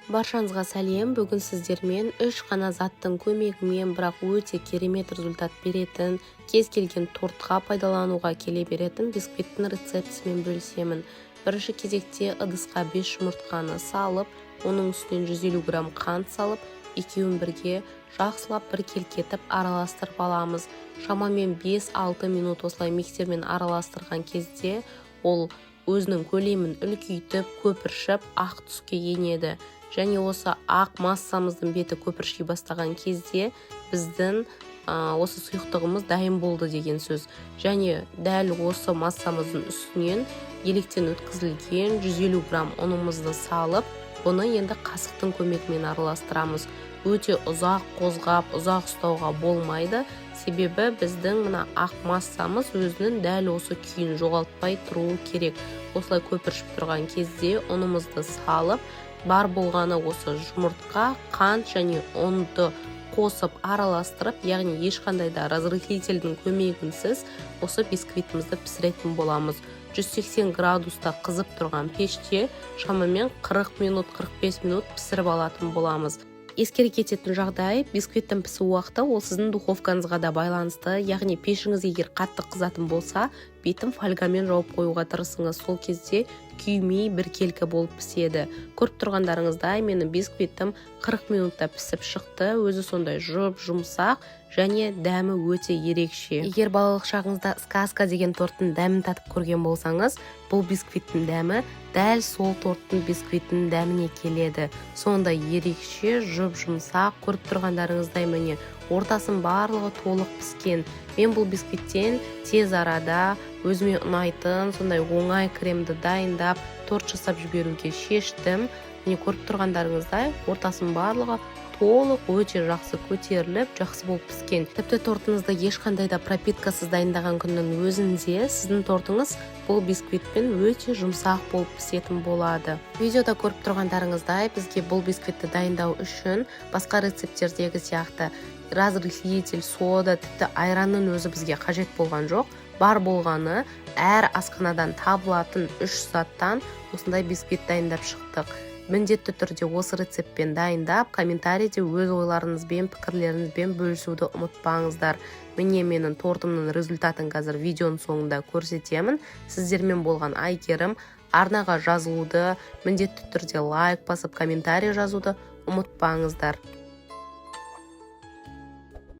Баршаңызға сәлем. Бүгін сіздермен 3 қана заттың көмегімен, бірақ өте керемет результат беретін, кез келген тортқа пайдалануға келе беретін бисквиттің рецептісімен бөлісемін. Бірінші кезекте ыдысқа 5 жұмыртқаны салып, оның үстінен 150 грамм қант салып, екеуін бірге жақсылап бір келкетіп араластырып аламыз. Шамамен 5-6 минут осылай миксермен араластырған кезде ол өзінің көлемін үлкейтіп, көпіршіп, ақ түске енеді. Және осы ақ массамыздың беті көпірши бастаған кезде біздің осы сұйықтығымыз дайын болды деген сөз. Және дәл осы массамыздың үстінен електен өткізілген 150 грамм ұнымызды салып, бұны енді қасықтың көмегімен араластырамыз. Өте ұзақ қозғап, ұзақ ұстауға болмайды. Себебі біздің мына ақ массамыз өзінің дәл осы күйін жоғалтпай тұруы керек. Осылай көпіршіп тұрған кезде ұнымызды салып, бар болғаны осы жұмыртқа, қант және ұнды қосып араластырып, яғни ешқандай да разрыхлительдің көмегінсіз осы бисквитімізді пісіретін боламыз. 180 градуста қызып тұрған пеште шамамен 40 минут, 45 минут пісіріп алатын боламыз. Ескере кететін жағдай, бисквиттің пісу уақыты ол сіздің духовкаңызға да байланысты. Яғни пешіңіз егер қатты қызатын болса, бетін фольгамен жауып қоюға тырысыңыз. Сол кезде күймей біркелкі болып піседі. Көріп тұрғандарыңыздай, менің бисквитім 40 минутта пісіп шықты. Өзі сондай жұмсақ және дәмі өте ерекше. Егер балалық шағыңызда сказка деген торттың дәмін татып көрген болсаңыз, бұл бисквиттің дәмі дәл сол торттың бисквиттің дәміне келеді. Сондай ерекше, жұмсақ, көріп тұрғандарыңыздай міне ортасын барлығы толық піскен. Мен бұл бисквиттен тез арада өзіме ұнайтын сондай оңай кремді дайындап, торт жасап жіберуге шештім. Міне көріп тұрғандарыңыздай ортасын барлығы толық өте жақсы көтеріліп, жақсы болып піскен. Тіпті тортыңызды ешқандай да пропиткасыз дайындаған күннің өзінде сіздің тортыңыз бұл бисквитпен өте жұмсақ болып пісетін болады. Видеода көріп тұрғандарыңыздай бізге бұл бисквитті дайындау үшін басқа рецепттердегі сияқты разрыхлитель, сода, тіпті айранның өзі бізге қажет болған жоқ. Бар болғаны әр асханадан табылатын 3 заттан осындай бисквит дайындап шықтық. Міндетті түрде осы рецептпен дайындап, комментарийде өз ойларыңызбен, пікірлеріңізбен бөлісуді ұмытпаңыздар. Міне менің тортымның результатын қазір видеоның соңында көрсетемін. Сіздермен болған Айгерім. Арнаға жазылуды, міндетті түрде лайк басып, комментарий жазуды ұмытпаңыздар.